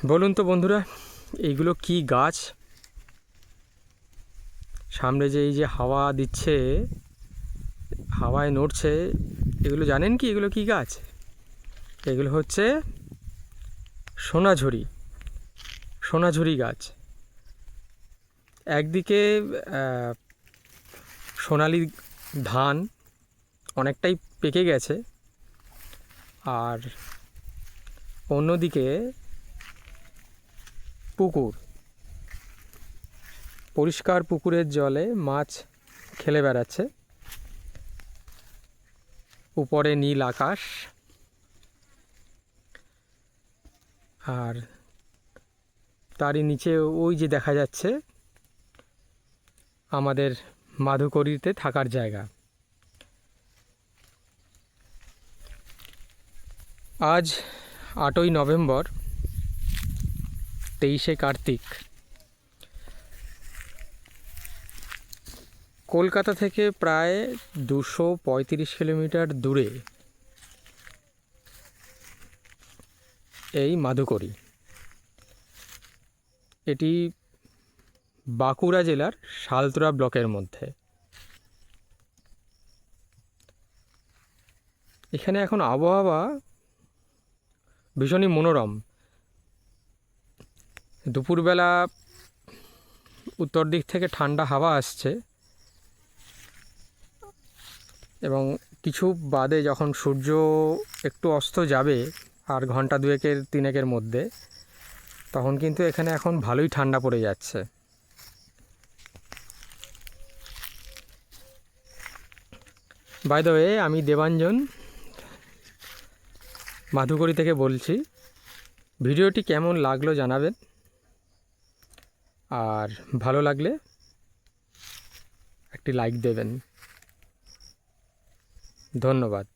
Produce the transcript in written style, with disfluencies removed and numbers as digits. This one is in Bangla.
বলুন তো বন্ধুরা, এইগুলো কি গাছ? সামনে যে এই যে হাওয়া দিচ্ছে, হাওয়ায় নড়ছে, এগুলো জানেন কি এগুলো কি গাছ? এগুলো হচ্ছে সোনাঝুরি। সোনাঝুরি গাছ। একদিকে সোনালি ধান অনেকটাই পেকে গেছে, আর অন্যদিকে পুকুর, পরিষ্কার পুকুরের জলে মাছ খেলে বেড়াচ্ছে। উপরে নীল আকাশ, আর তারই নিচে ওই যে দেখা যাচ্ছে আমাদের মাধুকরীতে থাকার জায়গা। আজ 8ই নভেম্বর, 23শে কার্তিক। কলকাতা থেকে প্রায় 235 কিলোমিটার দূরে এই মাধুকরী। এটি বাঁকুড়া জেলার সালতোরা ব্লকের মধ্যে। এখানে এখন আবহাওয়া ভীষণই মনোরম। দুপুরবেলা উত্তর দিক থেকে ঠান্ডা হাওয়া আসছে, এবং কিছু বাদে যখন সূর্য একটু অস্ত যাবে, আর ঘন্টা দুয়েকের তিনেকের মধ্যে, তখন কিন্তু এখানে এখন ভালোই ঠান্ডা পড়ে যাচ্ছে। বাই দ্য ওয়ে, আমি দেবাঞ্জন মাধুকরী থেকে বলছি। ভিডিওটি কেমন লাগলো জানাবেন, আর ভালো লাগলে একটি লাইক দেবেন। ধন্যবাদ।